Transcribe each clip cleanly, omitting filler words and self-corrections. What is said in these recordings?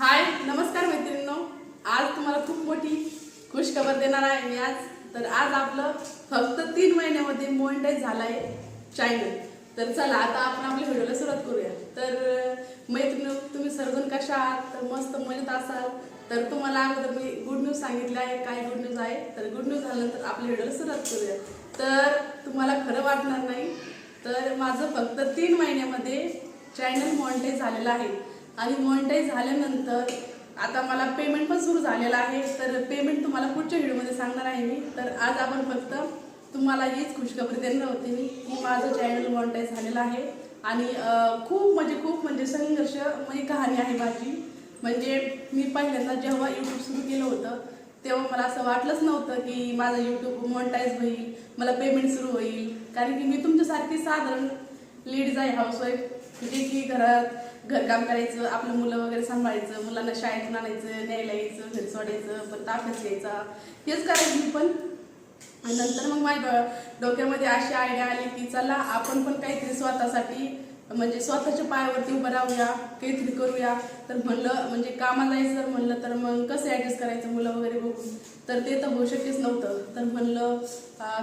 हाय नमस्कार मैत्रिणींनो, आज तुम्हाला खूप मोठी खुशखबर देणार आहे मी आज आपलं फक्त 3 महिन्यामध्ये मोनेटाइज झालाय चॅनल। तर चला आता आपण आपल्या व्हिडिओला सुरुवात करूया। तर मैत्रिणींनो, तुम्ही सर्वजण कशा आहात? तर मस्त मजेत असाल तर तुम्हाला अगोदर मी गुड न्यूज सांगितलं आहे। काय गुड न्यूज आहे? तर गुड न्यूज झाल्यानंतर आपल्या व्हिडिओला सुरुवात करूया। तर तुम्हाला खरं वाटणार नाही, तर माझं फक्त 3 महिन्यामध्ये चॅनल मोनेटाइज झालेलं आहे आणि मोनेटाइज झाल्यानंतर आता मला पेमेंट पण सुरू झालेला आहे। तर पेमेंट तुम्हाला पुढच्या व्हिडिओमध्ये सांगणार आहे मी। तर आज आपण फक्त तुम्हाला हीच खुशखबरी देणार होते मी की माझं चॅनल मोनेटाइज झालेलं आहे आणि खूप म्हणजे संघर्षमयी कहाणी आहे माझी। म्हणजे मी पहिल्यांदा जेव्हा यूट्यूब सुरू केलं होतं तेव्हा मला असं वाटलंच नव्हतं की माझं यूट्यूब मोनेटाइज होईल, मला पेमेंट सुरू होईल। कारण की मी तुमच्यासारखी साधारण लेडीज आहे, हाऊसवाईफ, म्हणजे की घरकाम करायचं, आपलं मुलं वगैरे सांभाळायचं, मुलांना शाळेतून आणायचं, न्यायला यायचं, घरी सोडायचं, परत अभ्यास घ्यायचा, हेच करायचं मी पण। आणि नंतर मग माझ्या डोक्यामध्ये अशी आयडिया आली की चला आपण पण काहीतरी स्वतःसाठी म्हणजे स्वतःच्या पायावरती उभं राहूया, काहीतरी करूया। तर म्हणलं म्हणजे कामाला जायचं म्हणलं तर मग कसं ॲडजस्ट करायचं मुलं वगैरे बघून, तर ते तर होऊ शक्यच नव्हतं। तर म्हणलं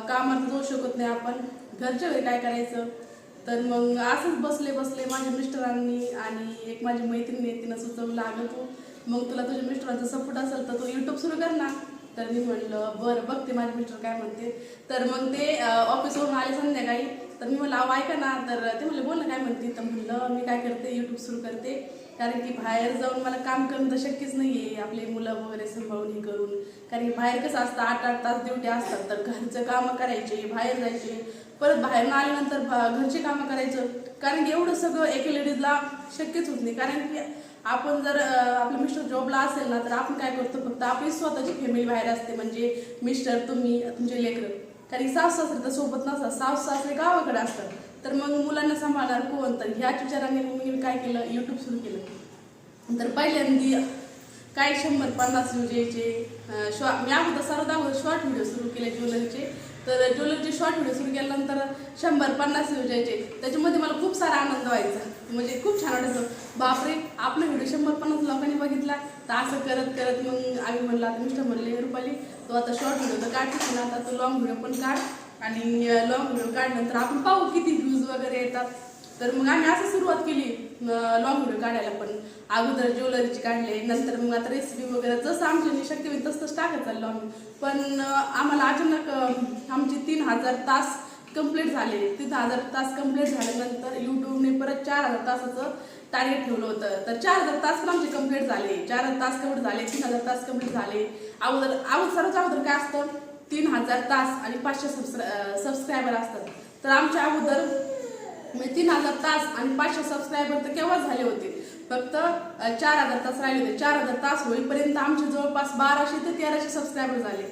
कामात जाऊ शकत नाही आपण, घरच्या घरी काय करायचं। तर मग असंच बसले माझ्या मिस्टरांनी आणि एक माझी मैत्रिणी तिनं सुचवलं, अगं तू मग तुला तुझ्या मिस्टरांचा सपोर्ट असेल तर तू यूट्यूब सुरू कर ना। तर मी म्हणलं बरं बघते माझे मिस्टर काय म्हणते। तर मग ते ऑफिसवरून आले संध्याकाळी, तर मी म्हणलं अहो ऐका ना। तर ते म्हणले बोल ना काय म्हणते। तर म्हणलं मी काय करते, यूट्यूब सुरू करते, कारण की बाहेर जाऊन मला काम करणं तर शक्यच नाही आहे, आपले मुलं वगैरे सांभाळून हे करून। कारण की बाहेर कसं असतं 8-8 तास ड्युटी असतात, तर घरचं कामं करायचे, बाहेर जायचे, परत बाहेरून आल्यानंतर घरची कामं करायचं। कारण की एवढं सगळं एका लेडीजला शक्यच होत नाही। कारण की आपण जर आपलं मिस्टर जॉबला असेल ना तर आपण काय करतो, फक्त आपली स्वतःची फॅमिली बाहेर असते, म्हणजे मिस्टर, तुम्ही, तुमचे लेकरं। कारण की सासू सासरे तर सोबत नसतात, सासू सासरे गावाकडे असतात, तर मग मुलांना सांभाळणार कोण? तर ह्याच विचाराने मी काय केलं, यूट्यूब सुरू केलं। तर पहिल्यांदा काय 100-50 व्ह्यूज यायचे। मी अगोदर सर्वात शॉर्ट व्हिडिओ सुरू केले ज्वेलरीचे। तर ज्वेलरीचे शॉर्ट व्हिडिओ सुरू केल्यानंतर 100-50 व्ह्यूज यायचे। त्याच्यामध्ये मला खूप सारा आनंद व्हायचा, म्हणजे खूप छान वाटायचं, बापरे आपला व्हिडिओ 100-50 लोकांनी बघितला। तर असं करत करत मग आम्ही म्हणलं, आता मिस्टर म्हणले रुपाली तो आता शॉर्ट व्हिडिओ तर काढतेच ना, आता तो लॉंग व्हिडिओ पण काढ, आणि लॉंग व्हिडिओ काढल्यानंतर आपण पाहू किती व्ह्यूज वगैरे येतात। तर मग आम्ही असं सुरुवात केली लॉंग व्हिडिओ काढायला। पण अगोदर ज्वेलरीचे काढले, नंतर मग आता रेसिपी वगैरे जसं आमच्या शक्य होईल तसंच टाकत चाललो आम्ही। पण आम्हाला अचानक आमचे 3000 तास कंप्लीट झाले। 3000 तास कंप्लीट झाल्यानंतर यूट्यूबने परत 4000 तासाचं टार्गेट ठेवलं होतं। तर 4000 तास पण आमचे कंप्लीट झाले, 4000 तास कंप्लीट झाले, 3000 तास कंप्लीट झाले। सर्वात अगोदर काय असतं, 3000 तास आणि 500 सबस्क्रायबर असतात। तर आमच्या अगोदर 3000 तास आणि 500 सबस्क्रायबर तर केव्हा झाले होते, फक्त 4000 तास राहिले होते। 4000 तास होईपर्यंत आमचे जवळपास 1200 ते 1300 सबस्क्रायबर झाले।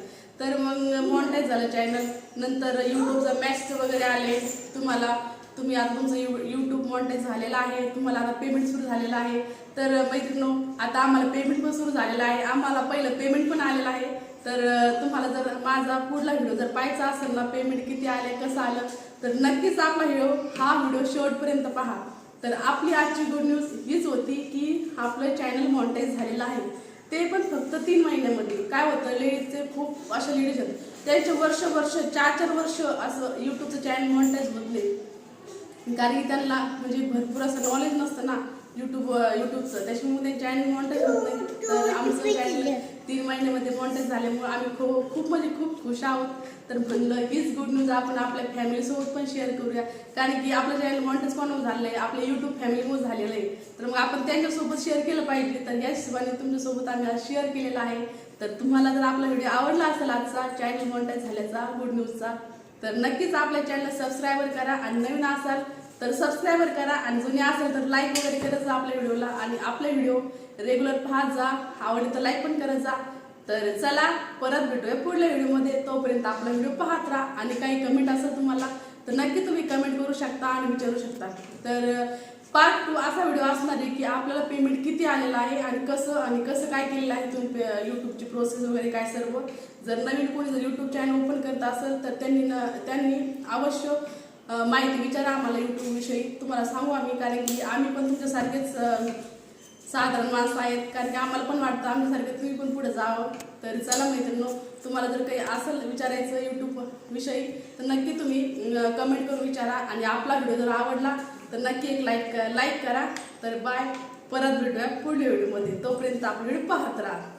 तर मग मोनेटाइज झालं चॅनल। नंतर यूट्यूबचं मॅक्स वगैरे आले, तुम्ही आता तुमचं यूट्यूब मोनेटाइज झालेलं आहे, तुम्हाला आता पेमेंट सुरू झालेलं आहे। तर मैत्रिणींनो, आता आम्हाला पेमेंट पण सुरू झालेलं आहे, आम्हाला पहिलं पेमेंट पण आलेलं आहे। तर तुम्हाला जर माझा पुढला व्हिडिओ जर पाहायचा असेल ना, पेमेंट किती आले, कसं आलं, तर नक्कीच आपला हा व्हिडिओ शेवटपर्यंत पहा। तर आपली आजची गुड न्यूज हीच होती की आपलं चॅनल मोनेटाइज झालेलं आहे, ते पण फक्त 3 महिन्यामध्ये। काय होतं, लेडीजचे खूप अशा लेडीज आहेत त्यांचे वर्ष 4-4 वर्ष असं यूट्यूबचं चॅनल मोनेटाइज होत नाही, कारण की त्यांना म्हणजे भरपूर असं नॉलेज नसतं ना यूट्यूबचं, त्याच्यामुळे ते चॅनल मोनेटाइज होत नाही। तर आमचं चॅनल 3 महिन्यामध्ये मोनेटाइज झाल्यामुळे आम्ही खूप म्हणजे खूप खुश आहोत। तर म्हणलं हीच गुड न्यूज आपण आपल्या फॅमिलीसोबत पण शेअर करूया, कारण की आपलं चॅनल मोनेटाइज कोणामुळे झालं आहे, आपल्या यूट्यूब फॅमिलीमुळे झालेलं आहे। तर मग आपण त्यांच्यासोबत शेअर केलं पाहिजे। तर या हिशोबाने तुमच्यासोबत आम्ही आज शेअर केलेला आहे। तर तुम्हाला जर आपला व्हिडिओ आवडला असेल आजचा चॅनल मोनेटाइज झाल्याचा गुड न्यूजचा, तर नक्कीच आपल्या चॅनलला सबस्क्राईबर करा, आणि नवीन असाल तर सबस्क्राईबर करा, आणि जुने असेल तर लाईक वगैरे करत जा आपल्या व्हिडिओला, आणि आपले व्हिडिओ रेग्युलर पाहत जा, आवडले तर लाईक पण करत जा। तर चला परत भेटूया पुढल्या व्हिडिओमध्ये, तोपर्यंत आपला व्हिडिओ पाहत राहा, आणि काही कमेंट असेल तुम्हाला तर नक्की तुम्ही कमेंट करू शकता आणि विचारू शकता। तर पार्ट 2 असा व्हिडिओ असणार आहे की आपल्याला पेमेंट किती आलेलं आहे आणि कसं काय केलेलं आहे तुम्ही, यूट्यूबची प्रोसेस वगैरे काय सर्व। जर नवीन कोणी जर यूट्यूब चॅनल ओपन करत असेल तर त्यांनी अवश्य माहिती विचारा आम्हाला यूट्यूब विषयी, तुम्हाला सांगू आम्ही, कारण की आम्ही पण तुमच्यासारखेच साधारण माणसं आहेत, कारण की आम्हाला पण वाटतं आमच्यासारखं तुम्ही पण पुढे जावं. तर चला मैत्रिणींनो, तुम्हाला जर काही असेल विचारायचं यूट्यूब विषयी तर नक्की तुम्ही कमेंट करून विचारा. आणि आपला व्हिडिओ जर आवडला तर नक्की एक लाईक करा. तर बाय, परत भेटूया पुढल्या व्हिडिओमध्ये. तोपर्यंत आपला व्हिडिओ पाहत राहा.